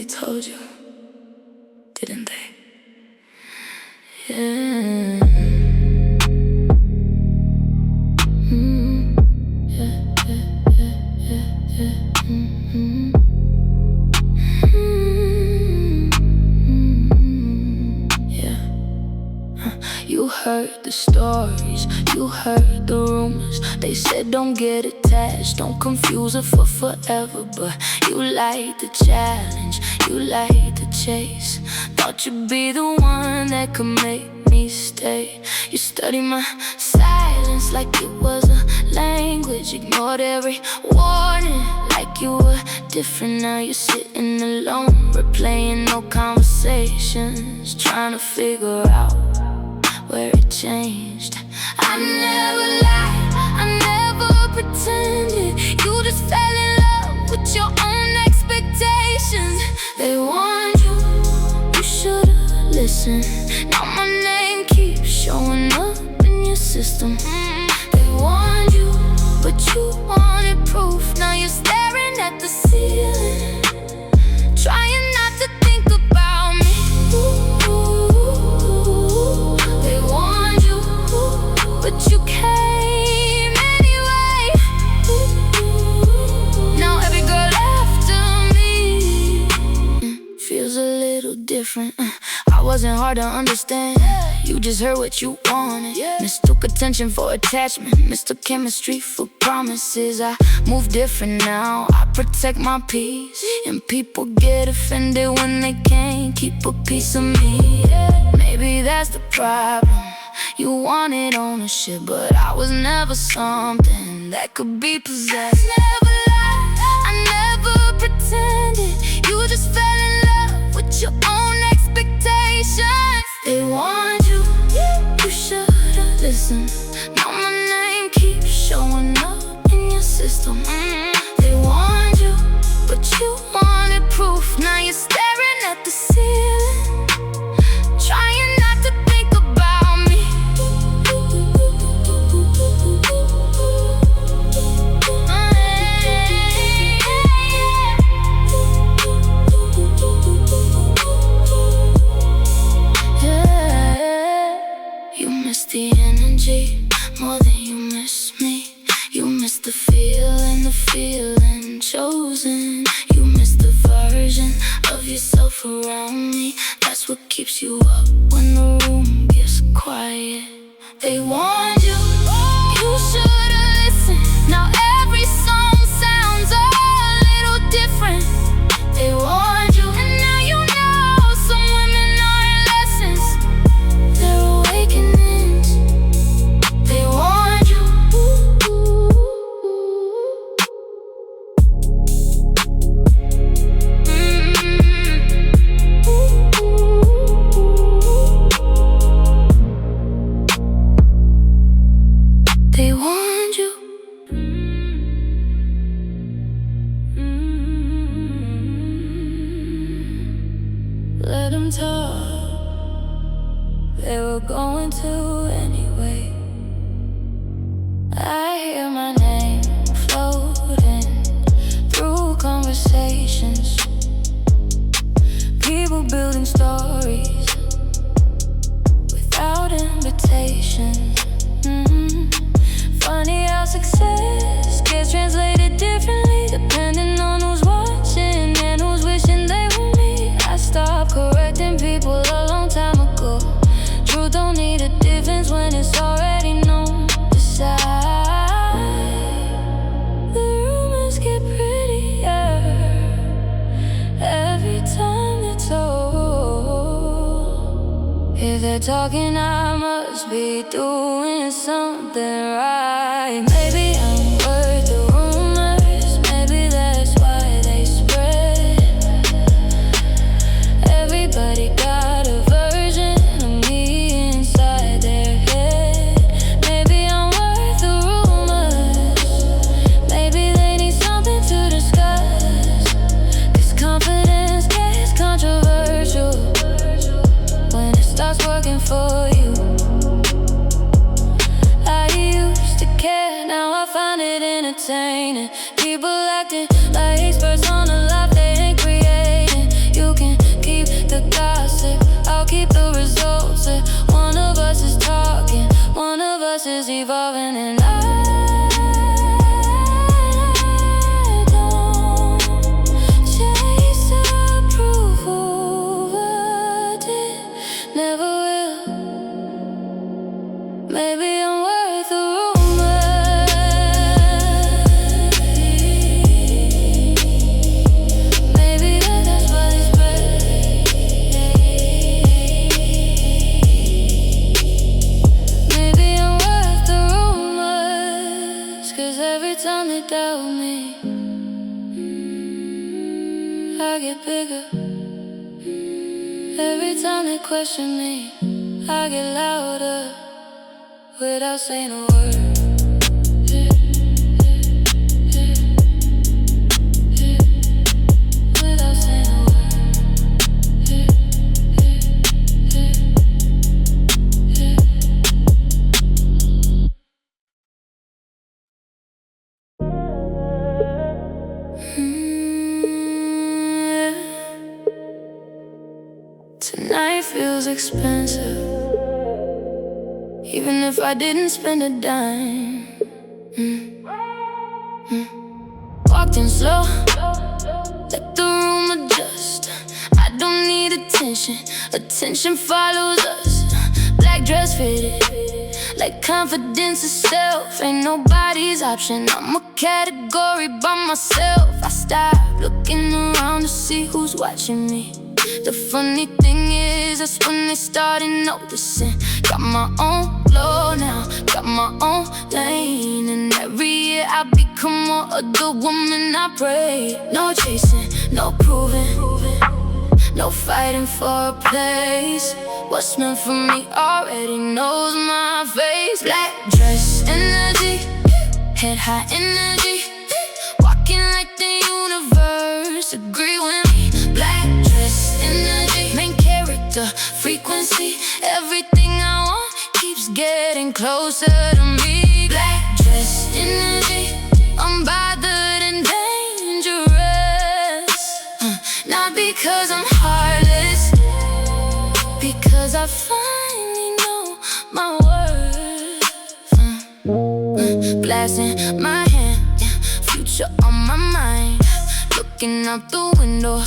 told you, didn't they? Yeah. You heard the stories, you heard the rumors. They said don't get attached, don't confuse her for forever. But you like the challenge, you like the chase. Thought you'd be the one that could make me stay. You studied my silence like it was a language. Ignored every warning like you were different. Now you're sitting alone, replaying no conversations, trying to figure out where it changed. I never lied, I never pretended. You just fell in love with your own expectations. They warned you, you should've listened. Now my name keeps showing up in your system. They warned you, but you wanted proof. Now you're staring at the ceiling, trying not to think about me. They warned you, but you came anyway. Now every girl after me feels a little different. I wasn't hard to understand, you just heard what you wanted. Mistook attention for attachment, mistook chemistry for promises. I move different now, I protect my peace. And people get offended when they can't keep a piece of me. Maybe that's the problem, you wanted ownership, but I was never something that could be possessed. I never lied, I never pretended. You just fell in love with your own expectations. They warned you, you should've listened. Now my name keeps showing up in your system. They warned you, but you wanted proof. Now you're staring at the ceiling, trying not to think about me. You miss the energy more than you miss me. You miss the feeling chosen. You miss the version of yourself around me. That's what keeps you up when the room gets quiet. They warned you, you should've listened. Now every song sounds a little different. They warned you, and now you know some women aren't lessons, they're awakenings. They warned you. They warned you. Let them talk, they were going to anyway. I hear my name floating through conversations, people building stories without invitation. Funny how success gets translated differently depending on who's watching and who's wishing they were me. I stopped correcting people a long time ago. Truth don't need a defense when it's already known. Decide. The rumors get prettier every time they're told. If they're talking, I must be doing something right. Maybe I'm worth the rumors, maybe that's why they spread. Everybody got a version of me inside their head. Maybe I'm worth the rumors, maybe they need something to discuss. 'Cause confidence gets controversial when it starts working for you. I used to care, now I find it entertaining. People acting like experts on a life they ain't creating. You souls. That one of us is talking, one of us is evolving, and I don't chase approval, but it never will. Maybe I'm worth a rumor. Maybe that's what it's worth. Maybe I'm worth the rumors. 'Cause every time they doubt me, I get bigger. Every time they question me, I get louder. Without saying a word. Without saying a word. Tonight feels expensive, even if I didn't spend a dime. Walked in slow, let the room adjust. I don't need attention, attention follows us. Black dress fitted, like confidence itself. Ain't nobody's option, I'm a category by myself. I stopped looking around to see who's watching me. The funny thing is, that's when they started noticing. Got my own flow now, got my own lane. And every year I become more of the woman I pray. No chasing, no proving, no fighting for a place. What's meant for me already knows my face. Black dress energy, head high energy, walking like the universe agree with me. Black dress energy, main character, frequency. Everything I want keeps getting closer to me. Black dress energy, unbothered and dangerous. Not because I'm heartless, because I finally know my worth. Blasting my hand, future on my mind. Looking out the window,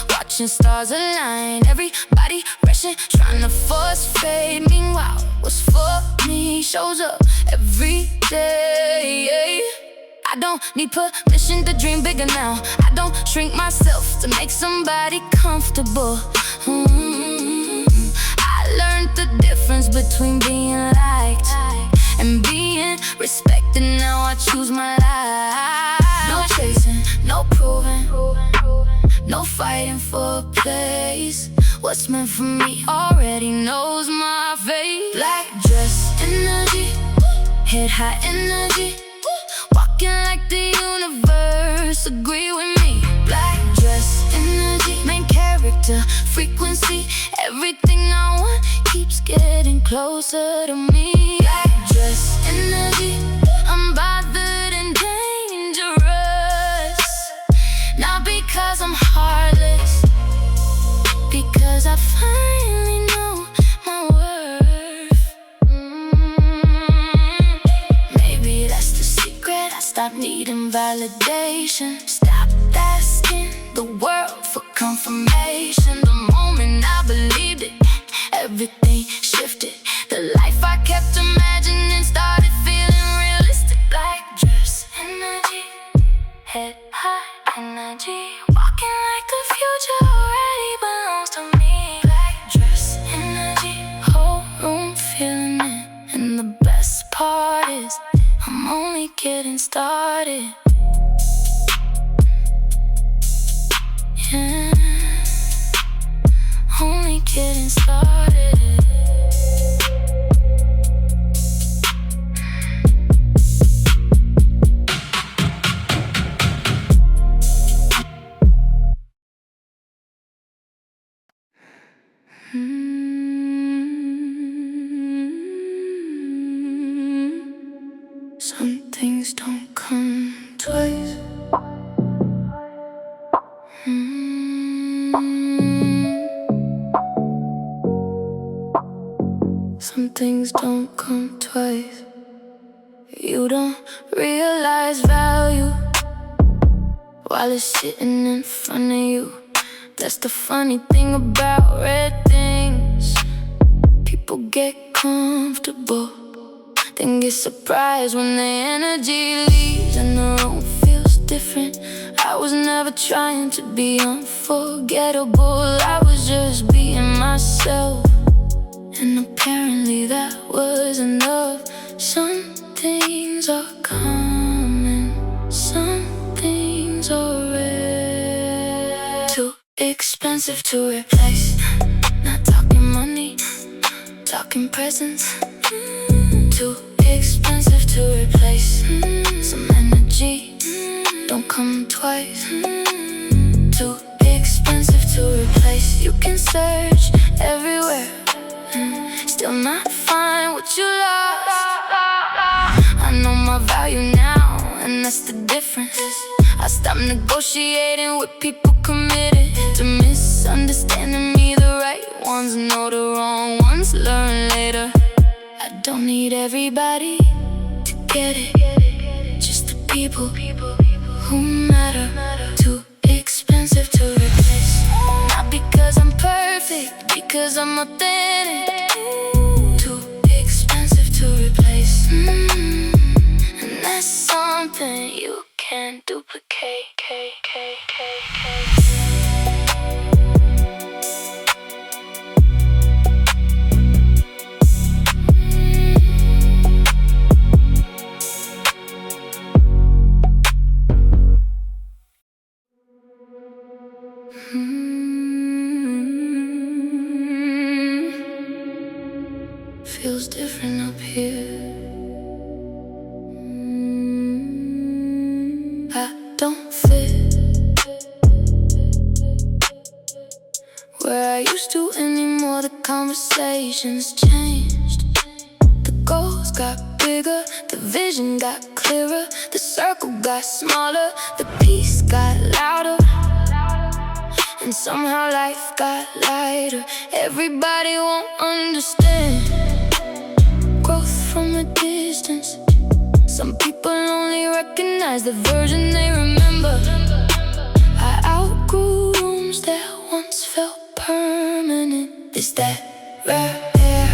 watching stars align. Everybody rushing, trying to force fade. Meanwhile, what's for me shows up every day. I don't need permission to dream bigger now. I don't shrink myself to make somebody comfortable. I learned the difference between being liked and being respected. Now I choose my life. No chasing, no proving, no fighting for a place. What's meant for me already knows my fate. Black dress energy, head high energy, walking like the universe agree with me. Black dress energy, main character, frequency. Everything I want keeps getting closer to me. Black dress energy, unbothered and dangerous. Not because I'm heartless, because I finally know my worth. Maybe that's the secret. I stopped needing validation, stopped asking the world for confirmation. The moment I believed it, everything shifted. The life I kept imagining started feeling realistic. Black dress energy, head high energy, walking like the future already belongs to me. Black dress energy, whole room feeling it. And the best part is, I'm only getting started. Yeah, only getting started. Some things don't come twice. things don't come twice. You don't realize value while it's sitting in front of you. That's the funny thing about red things. People get comfortable, then get surprised when the energy leaves and the room feels different. I was never trying to be unforgettable, I was just being myself, and apparently that was enough. Some things are common, some things are rare. Too expensive to replace. Not talking money, talking presence. Too expensive to replace. Some energy don't come twice. Too expensive to replace. You can search everywhere, still not find what you lost. I know my value now, and that's the difference. I stopped negotiating with people committed to misunderstanding me. The right ones know the wrong ones learn later. I don't need everybody to get it, just the people who matter. Too expensive to replace. Not because I'm perfect, because I'm authentic. Too expensive to replace. And that's something you can't duplicate. Feels different up here. I don't fit where I used to anymore. The conversations changed. The goals got bigger, the vision got clearer. The circle got smaller, the peace got louder, and somehow life got lighter. Everybody won't understand growth from a distance. Some people only recognize the version they remember. I outgrew rooms that once felt permanent. It's that rare air,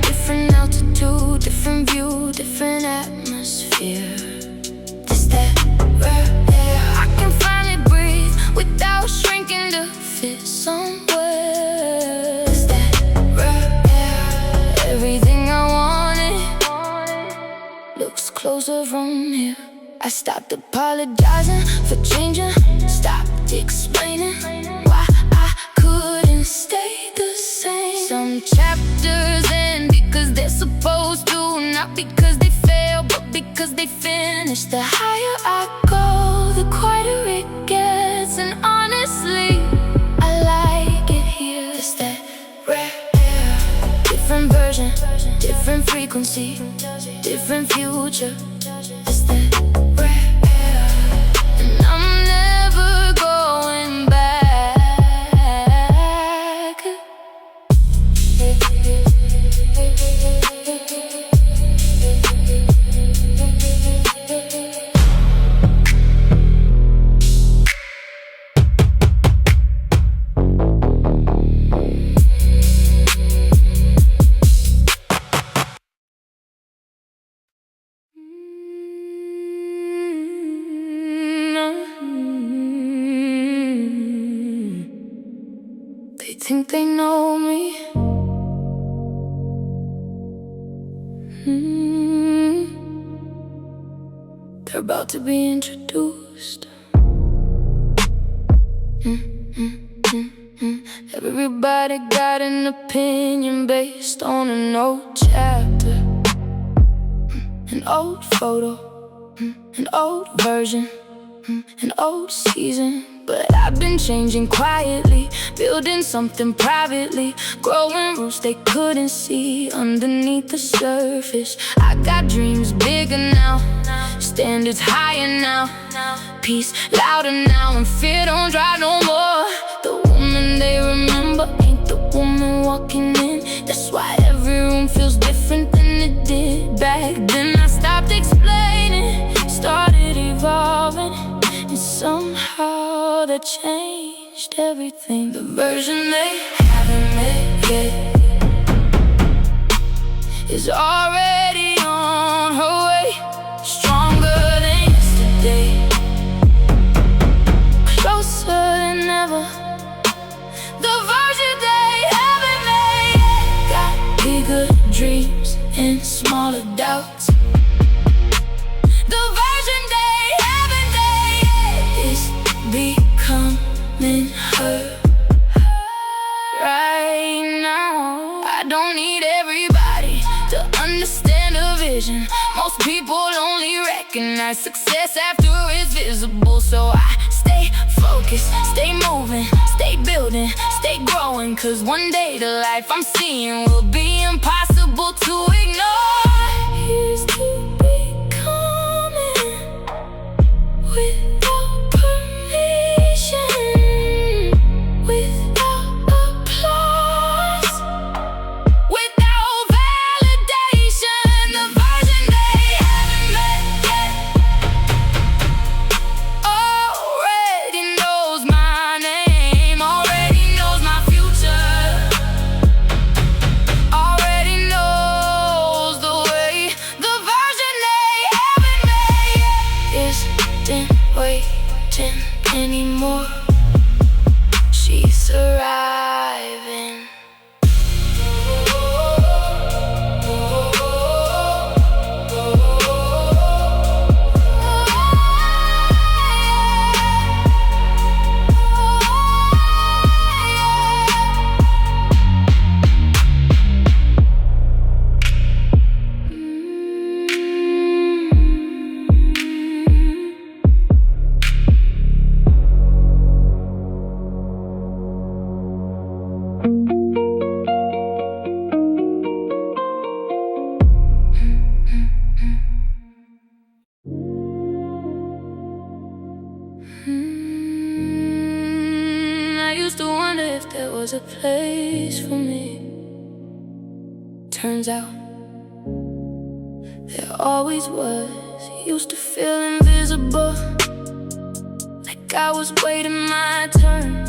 different altitude, different view, different atmosphere. It's that rare air, I can finally breathe without shrinking to fit somewhere. It's that rare air, everything I wanted looks closer from here. I stopped apologizing for changing, stopped explaining why I couldn't stay the same. Some chapters end because they're supposed to, not because they fail, but because they finish. The higher I go, the quieter it gets, and honestly, I like it here. It's that rare air, different version, different frequency, different future. It's that rare air, and I'm never going back. They think they know me. They're about to be introduced. Everybody got an opinion based on an old chapter, an old photo, an old version, an old season. But I've been changing quietly, building something privately, growing roots they couldn't see underneath the surface. I got dreams bigger now, standards higher now, peace louder now, and fear don't drive no more. The woman they remember ain't the woman walking in. That's why every room feels different than it did back then. I stopped explaining, started evolving, and somehow that changed everything. The version they haven't met yet is already on her way, stronger than yesterday, closer than ever. The version they haven't made yet got bigger dreams and smaller doubts. The version they haven't made yet is becoming her right now. I don't need everybody to understand the vision. Most people only recognize success after it's visible. So I stay focused, stay moving, stay building, stay growing. Cause one day the life I'm seeing will be impossible to ignore. Here's to becoming without permission, without applause, without validation. The version they haven't met yet already knows my name, already knows my future, already knows the way. The version they haven't made yet isn't waiting anymore. She's arriving. I used to wonder if there was a place for me. Turns out there always was. Used to feel invisible, like I was waiting my turn,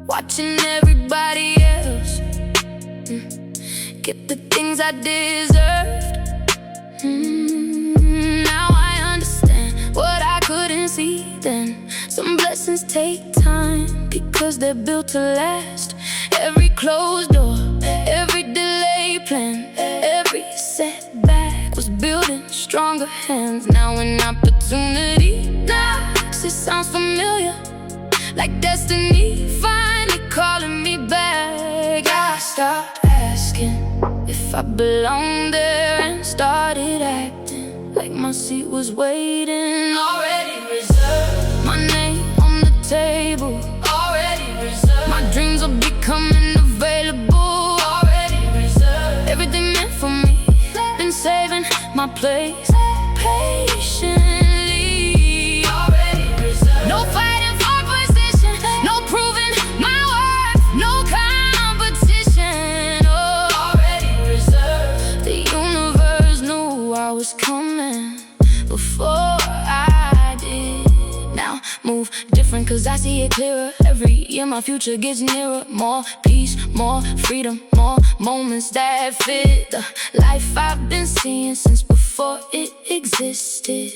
watching everybody else get the things I deserved. Now I understand what I couldn't see then. Some blessings take time because they're built to last. Every closed door, every delay plan, every setback was building stronger hands. Now an opportunity knocks. It sounds familiar, like destiny finally calling me back. I stopped asking if I belonged there and started acting like my seat was waiting. Already reserved, my name on the table. Already reserved, my dreams are becoming available. Already reserved, everything meant for me, been saving my place patiently. Already reserved, no fighting for position, no proving my worth, no competition. Oh, already reserved, the universe knew I was coming before I did. Now move different cause I see it clearer. Every year my future gets nearer. More peace, more freedom, more moments that fit the life I've been seeing since before it existed.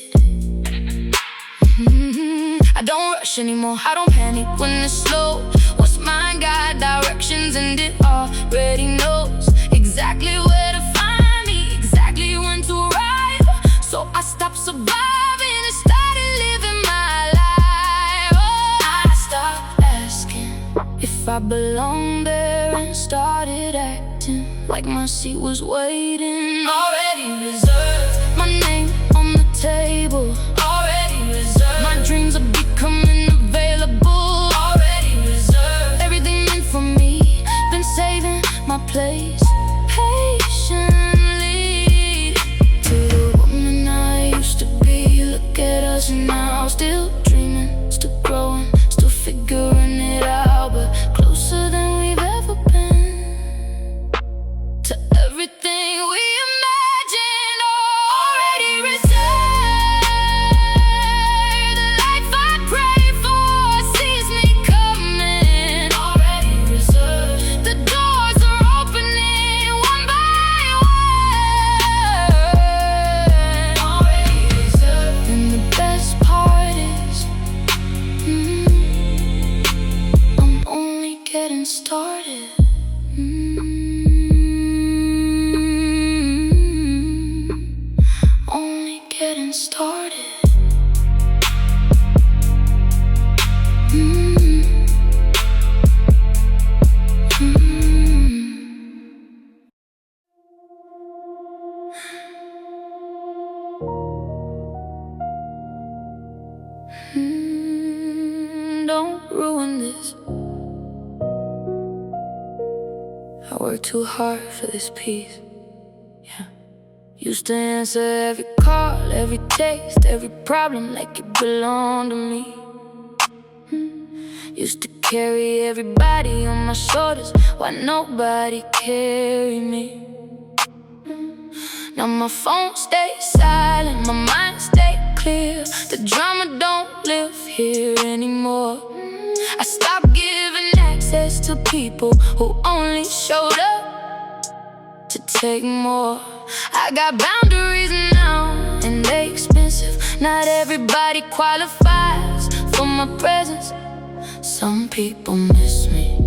I don't rush anymore, I don't panic when it's slow. What's mine got directions and it already knows exactly where to find me, exactly when to arrive. So I stopped surviving and started living my life. Oh, I stopped asking if I belonged there and started acting like my seat was waiting. Already reserved, my name on the table. Already reserved, my dreams are becoming available. Already reserved, everything meant for me, been saving my place patiently. To the woman I used to be, look at us now. Still dreaming, still growing, still figuring it out, but closer than we've ever been. Don't ruin this. I work too hard for this peace. Yeah. Used to answer every call, every text, every problem like it belonged to me. Used to carry everybody on my shoulders while nobody carried me. Now my phone stays silent, my mind stays clear. The drama don't live here anymore. I stopped giving access to people who only showed up to take more. I got boundaries now, and they expensive. Not everybody qualifies for my presence. Some people miss me.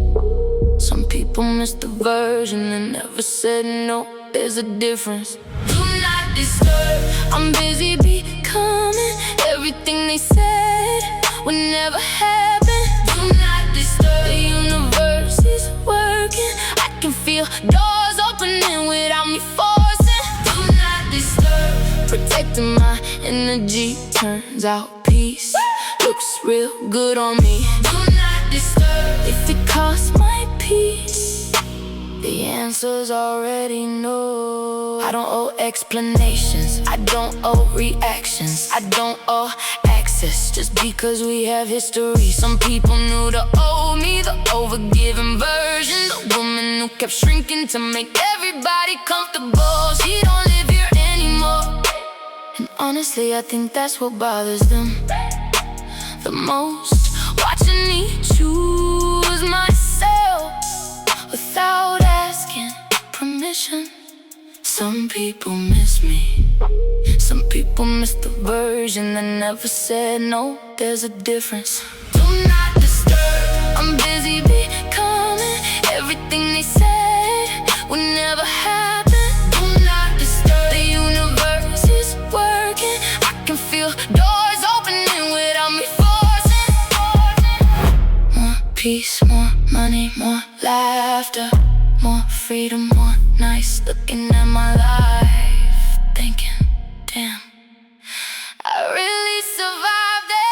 Some people miss the version that never said no. There's a difference. Do not disturb. I'm busy becoming everything they said would never happen. Do not disturb. The universe is working. I can feel doors opening without me forcing. Do not disturb. Protecting my energy turns out peace looks real good on me. Do not disturb. If it costs my peace, the answer's already no. I don't owe explanations, I don't owe reactions, I don't owe access just because we have history. Some people knew to owe me, the overgiving version, the woman who kept shrinking to make everybody comfortable. She don't live here anymore, and honestly I think that's what bothers them the most. Watching me choose myself without asking permission. Some people miss me. Some people miss the version that never said no. There's a difference. Do not disturb. I'm busy becoming everything they said would never happen. Do not disturb. The universe is working. I can feel doors opening without me forcing. More peace, more money, more laughter, more freedom, more nights looking at my life, thinking, damn, I really survived it.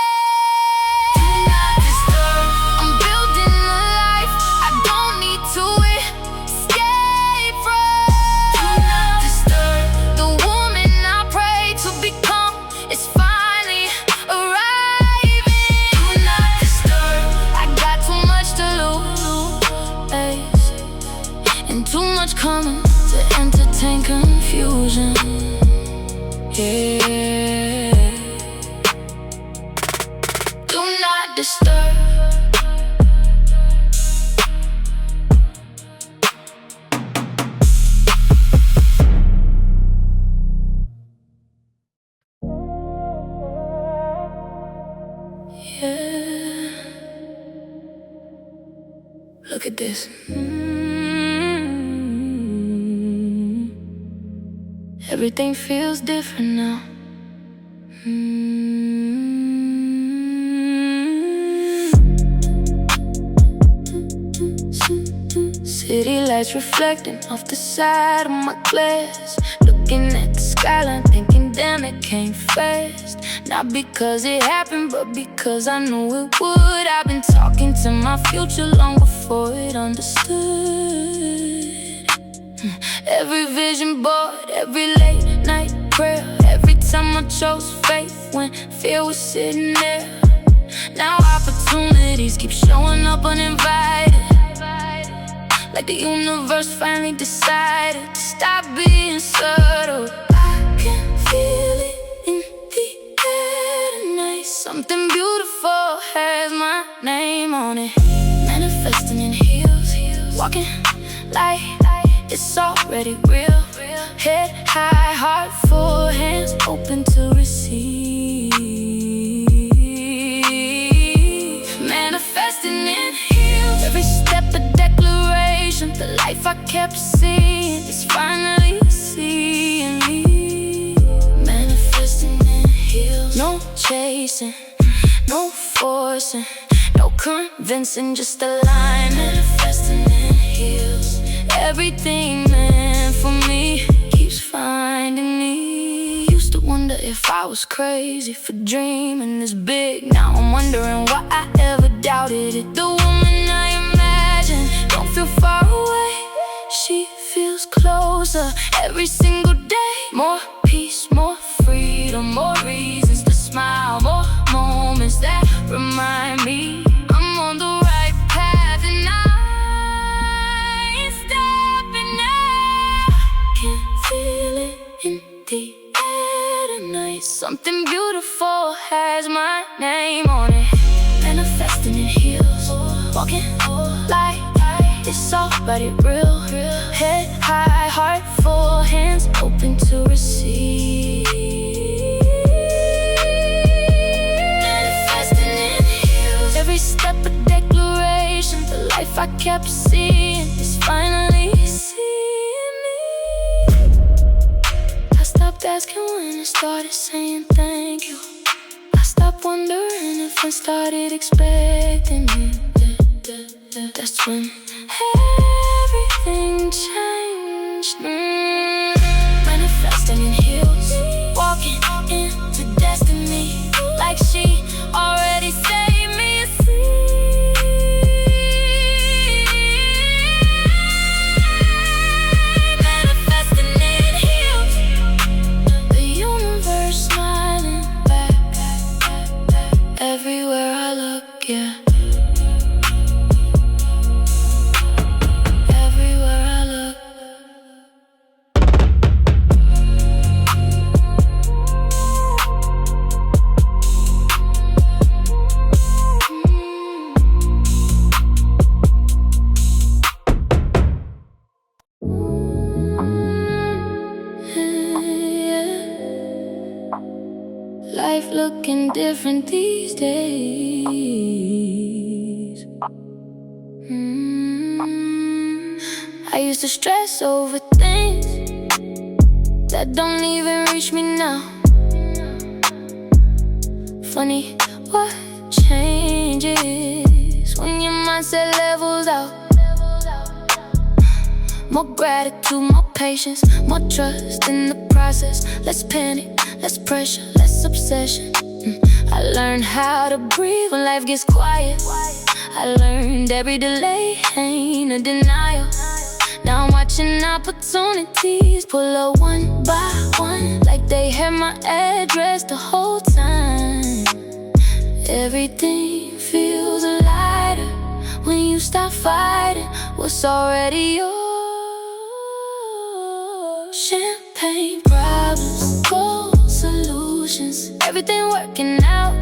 Do not disturb. I'm building a life I don't need to escape from. Do not disturb. The woman I prayed to become is finally arriving. Do not disturb. I got too much to lose, and too much coming to entertain confusion. Yeah. Do not disturb. Yeah. Look at this. Everything feels different now. City lights reflecting off the side of my glass. Looking at the skyline, thinking, damn, it came fast. Not because it happened, but because I knew it would. I've been talking to my future long before it understood. Every vision board, every late night prayer, every time I chose faith when fear was sitting there. Now opportunities keep showing up uninvited, like the universe finally decided to stop being subtle. I can feel it in the air tonight. Something beautiful has my name on it. Manifesting in heels, walking light. It's already real. Head high, heart full, hands open to receive. Manifesting in heels. Every step a declaration. The life I kept seeing is finally seeing me. Manifesting in heels. No chasing, no forcing, no convincing, just a line. Manifesting in heels. Everything meant for me keeps finding me. Used to wonder wonder if I was crazy for dreaming this big. Now I'm wondering why I ever doubted it. The woman I imagine don't feel far away. She feels closer every single day. More peace, more freedom, more reasons to smile, more moments that remind me I'm on the right path and I ain't stopping now. Can feel it in the air tonight. Something beautiful has my name on it. Manifesting in heels, walking like it's already real. Head high, heart full, hands open to receive. Manifesting in heels, every step a declaration. The life I kept seeing is finally seeing me. I stopped asking when I started saying thank you. I stopped wondering if I started expecting you. That's when everything changed. Manifesting in heels, walking into destiny, like she already saved me a seat. Manifesting in heels, the universe smiling back everywhere I look, yeah. Life looking different these days. I used to stress over things that don't even reach me now. Funny what changes when your mindset levels out. More gratitude, more patience, more trust in the process. Less panic, less pressure, less obsession. I learned how to breathe when life gets quiet. I learned every delay ain't a denial. Now I'm watching opportunities pull up one by one, like they had my address the whole time. Everything feels lighter when you stop fighting what's already yours. Champagne problems, gold solutions, everything working out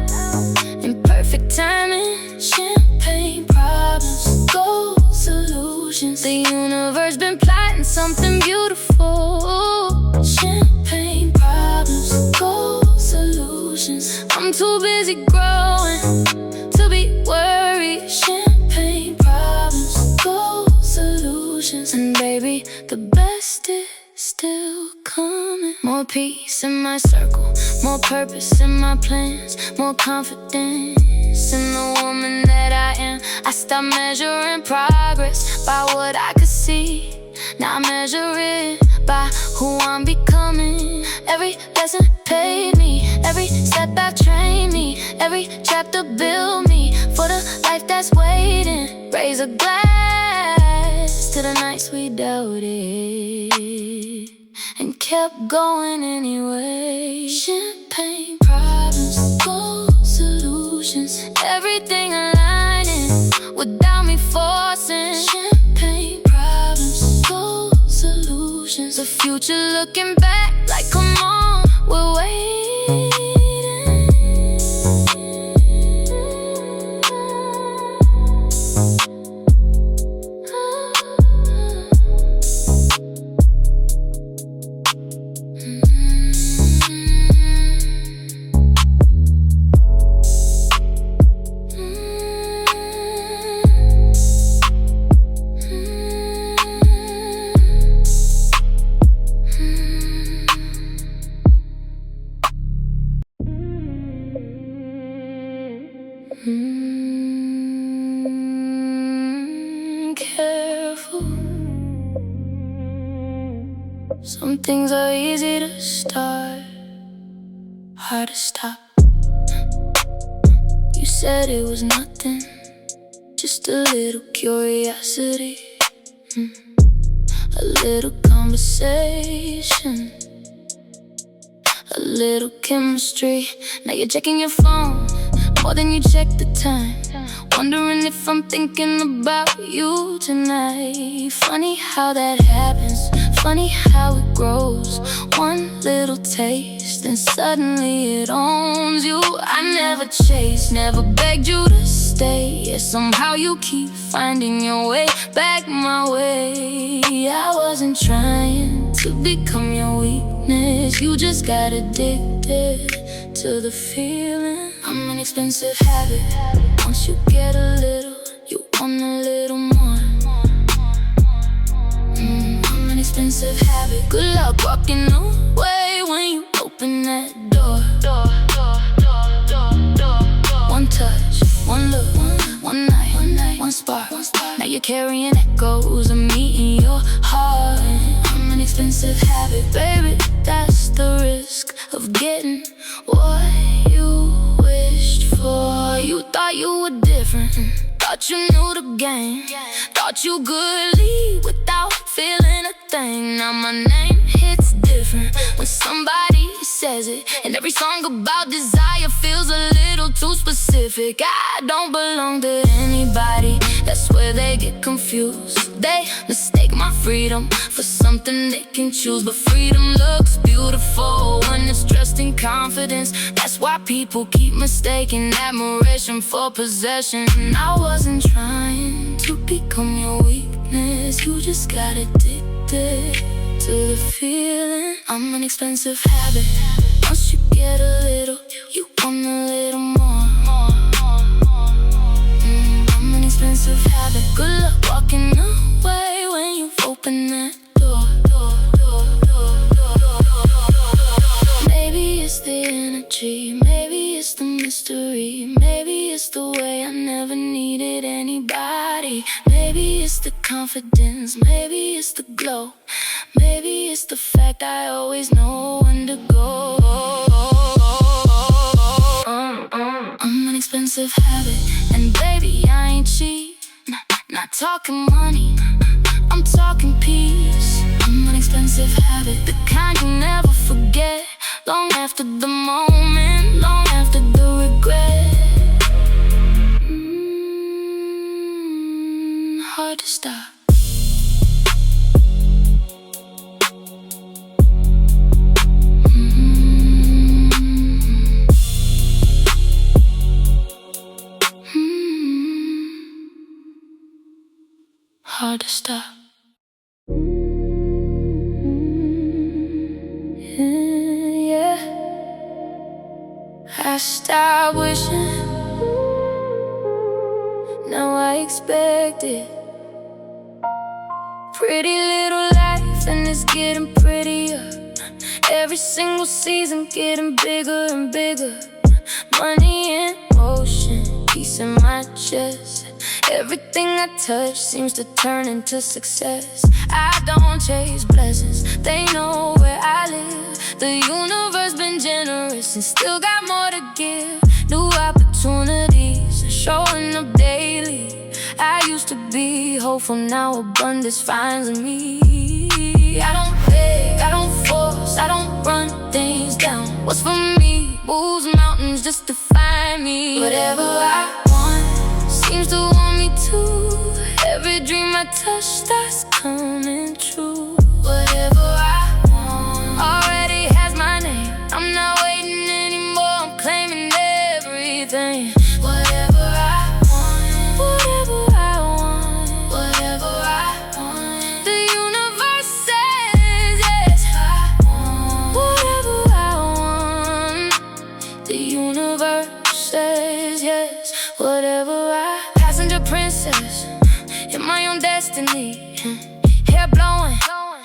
in perfect timing. Champagne problems, gold solutions, the universe been plotting something beautiful. Champagne problems, gold solutions, I'm too busy growing to be worried. Champagne problems, gold solutions, and baby, the best is still coming. More peace in my circle, more purpose in my plans, more confidence in the woman that I am. I stopped measuring progress by what I could see. Now I measure it by who I'm becoming. Every lesson paid me, every setback trained me, every chapter built me for the life that's waiting. Raise a glass to the nights we doubted and kept going anyway. Champagne problems, gold solutions, everything aligning without me forcing. Champagne problems, gold solutions, the future looking back like, come on, we're waiting. Careful. Some things are easy to start, hard to stop. You said it was nothing, just a little curiosity, a little conversation, a little chemistry. Now you're checking your phone more than you check the time, wondering if I'm thinking about you tonight. Funny how that happens, funny how it grows. One little taste and suddenly it owns you. I never chased, never begged you to stay, yet somehow you keep finding your way back my way. I wasn't trying to become your weakness, you just got addicted to the feeling. I'm an expensive habit. Once you get a little, you want a little more. I'm an expensive habit. Good luck walking away when you open that door. One touch, one look, one night, one spark. Now you're carrying echoes of me in your heart. I'm an expensive habit, baby. That's the risk of getting what you wished for. You thought you were different, thought you knew the game, thought you could leave without feeling a thing. Now my name hits different when somebody says it, and every song about desire feels a little too specific. I don't belong to anybody, that's where they get confused. They mistake my freedom for something they can choose. But freedom looks beautiful when it's dressed in confidence. That's why people keep mistaking admiration for possession. I wasn't trying to become your weakness, you just got addicted to the feeling. I'm an expensive habit. Once you get a little, you want a little more. I'm an expensive habit. Good luck walking away when you've opened that door. Maybe it's the energy, maybe it's the mystery, maybe it's the way I never needed anybody. Maybe it's the confidence, maybe it's the glow, maybe it's the fact I always know when to go. I'm an expensive habit, and baby I ain't cheap. Not talking money, I'm talking peace. I'm an expensive habit, the kind you never forget, long after the moment, long after the regret. Hard to stop. Hard to stop. Yeah. I stopped wishing, now I expect it. Pretty little life and it's getting prettier. Every single season getting bigger and bigger. Money in motion, peace in my chest. Everything I touch seems to turn into success. I don't chase blessings, they know where I live. The universe been generous and still got more to give. New opportunities showing up daily. I used to be hopeful, now abundance finds me. I don't beg, I don't force, I don't run things down. What's for me moves mountains just to find me. Whatever I want seems to want me to. Every dream I touch starts coming true. Whatever I want already has my name. I'm not waiting anymore, I'm claiming everything. Whatever I want, whatever I want, whatever I want, the universe says yes. I want whatever I want, the universe says yes. Whatever I passenger princess in my own destiny, hair blowing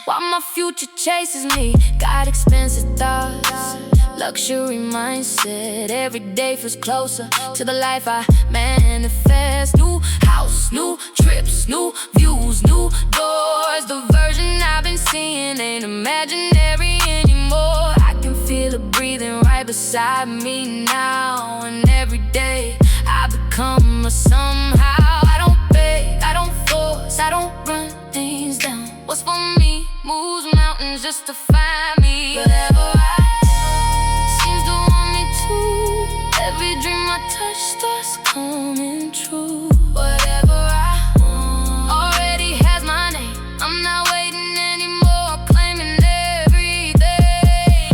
while my future chases me. Got expensive thoughts, luxury mindset. Every day feels closer to the life I manifest. New house, new trips, new views, new doors. The version I've been seeing ain't imaginary anymore. I can feel feel her breathing right beside me now. And every day I become a somehow. I don't beg, I don't force, I don't run things down. What's for me moves mountains just to find me. Whatever I seems to want me to. Every dream I touch starts coming true. Whatever I want already has my name. I'm not waiting anymore, claiming everything.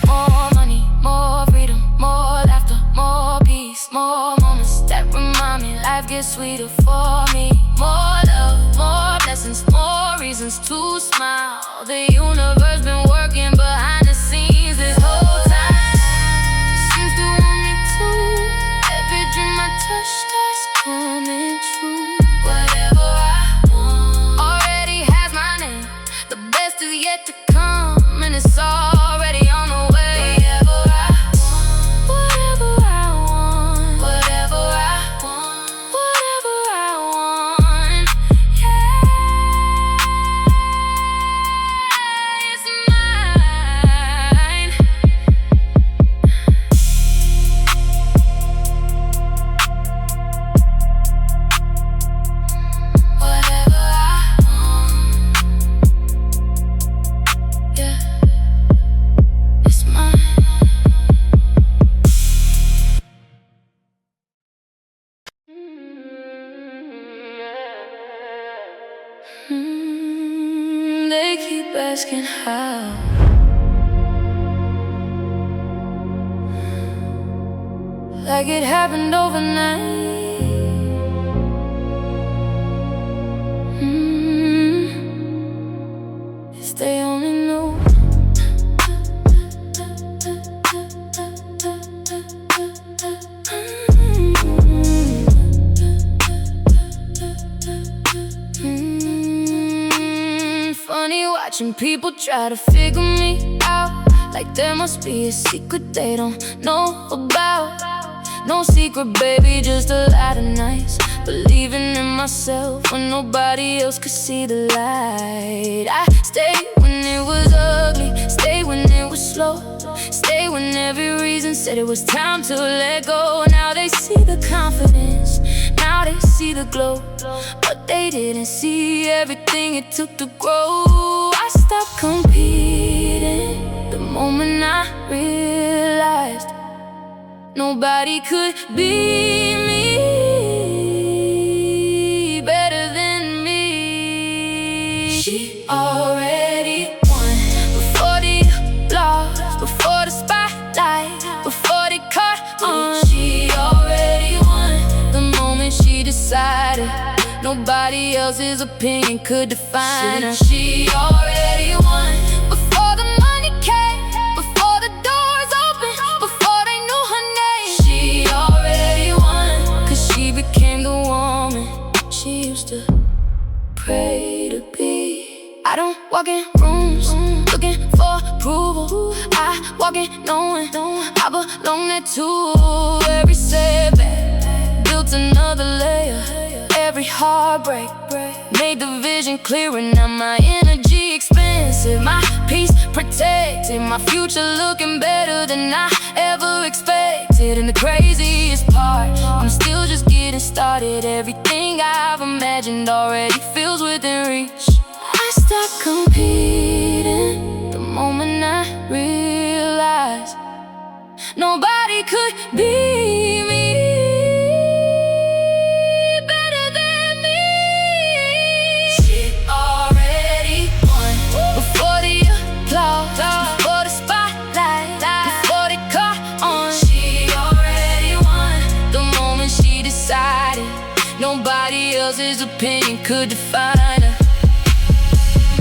More money, more freedom, more laughter, more peace, more moments that remind me life gets sweeter for me. More love, more blessings, more reasons to smile. The universe been working behind the scenes this whole time. Seems to want me to. Every dream I touch starts coming true. Whatever I want already has my name. The best is yet to come, and it's already on the way. Whatever I want, whatever I want, whatever I want, yeah, it's mine. Whatever I want, yeah, it's mine. They keep asking how. Like it happened overnight. If they only knew. Funny watching people try to figure me out. Like there must be a secret they don't know about. No secret, baby, just a lot of nights believing in myself when nobody else could see the light. I stayed when it was ugly, stayed when it was slow, stayed when every reason said it was time to let go. Now they see the confidence, now they see the glow, but they didn't see everything it took to grow. I stopped competing the moment I realized nobody could be me better than me. She already won before the applause, before the spotlight, before they caught on. She already won the moment she decided nobody else's opinion could define her. She already won before the money came, before the doors opened, before they knew her name. She already won, 'cause she became the woman she used to pray to be. I don't walk in rooms looking for approval. I walk in knowing I belong there too. Every setback built another layer. Every heartbreak made the vision clearer. Now my energy expensive, my peace protected, my future looking better than I ever expected. And the craziest part, I'm still just getting started. Everything I've imagined already feels within reach. I stopped competing the moment I realized nobody could be me better than me. She already won before the applause, before the spotlight, before they caught on. She already won the moment she decided nobody else's opinion could define her.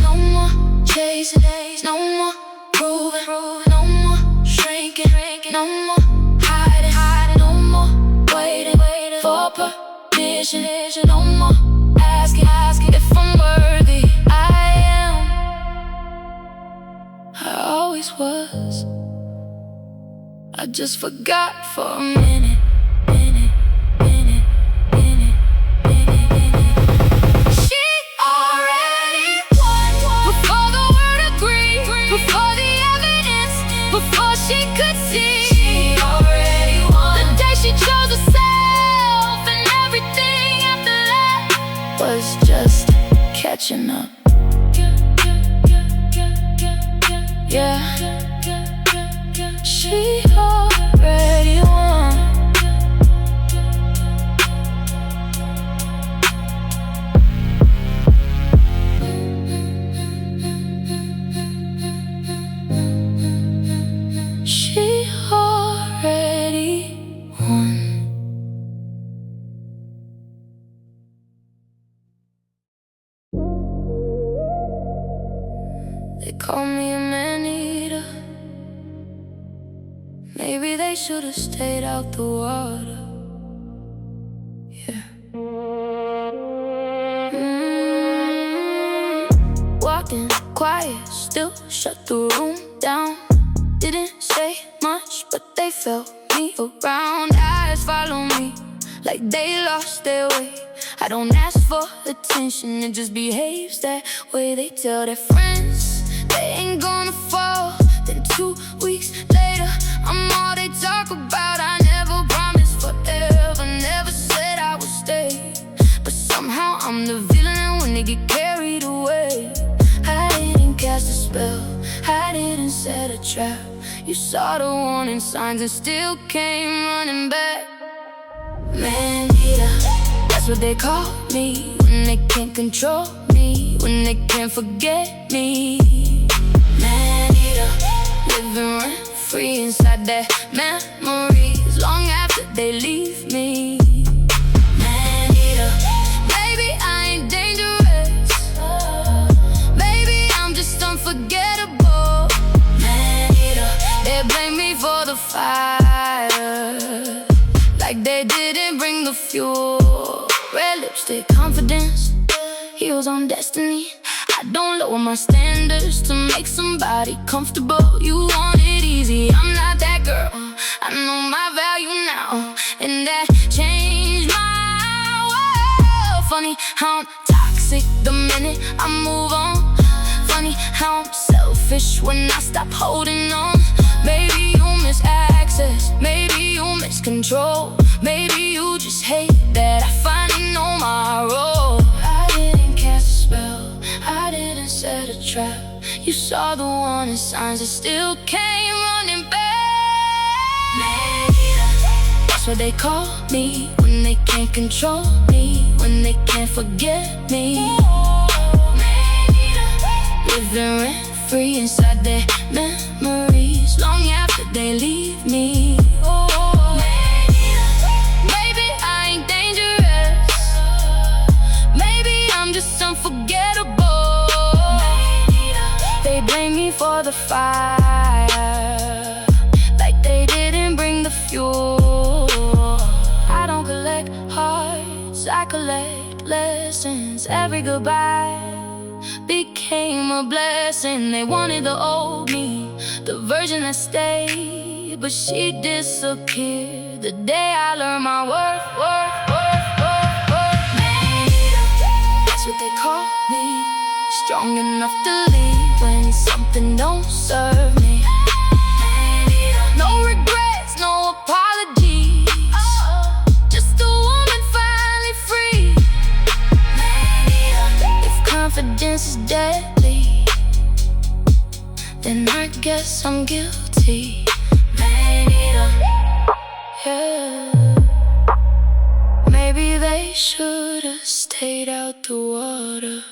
No more chasing, no more proving, no more shrinking, no more hiding, no more waiting for permission, no more asking if I'm worthy. I am, I always was. I just forgot for a minute. She already won before the word agreed, before the evidence, before she catching up. Yeah, she already won. She already won. They call me a Maneater. Maybe they should've stayed out the water. Yeah. Walked in quiet, still shut the room down. Didn't say much, but they felt me around. Eyes follow me like they lost their way. I don't ask for attention, it just behaves that way. They tell their friends they ain't gonna fall. Then 2 weeks later, I'm all they talk about. I never promised forever, never said I would stay. But somehow I'm the villain when they get carried away. I didn't cast a spell, I didn't set a trap. You saw the warning signs and still came running back. Maneater, that's what they call me. When they can't control me, when they can't forget me. Maneater, living rent-free inside their memories, long after they leave me. Maneater, baby, I ain't dangerous. Baby, I'm just unforgettable. Maneater, they blame me for the fire, like they didn't bring the fuel. Red lipstick, confidence, heels on destiny. I don't lower my standards to make somebody comfortable. You want it easy, I'm not that girl. I know my value now, and that changed my world. Funny how I'm toxic the minute I move on. Funny how I'm selfish when I stop holding on. Maybe you miss access, maybe you miss control. Maybe you just hate that I finally know my role. I didn't cast a spell, I didn't set a trap. You saw the warning signs and still came running back. Maneater, that's what they call me. When they can't control me, when they can't forget me. Maneater, living rent-free inside their memories, long after they leave me. Baby, I ain't dangerous. Maybe I'm just unforgettable. They blame me for the fire, like they didn't bring the fuel. I don't collect hearts, I collect lessons. Every goodbye became a blessing. They wanted the old me, the version that stayed, but she disappeared the day I learned my worth. Maneater, that's what they call me. Strong enough to leave when something don't serve me. No regrets, no apologies, just a woman finally free. If confidence is deadly, then I guess I'm guilty. Maneater, yeah. Maybe they should've stayed out the water.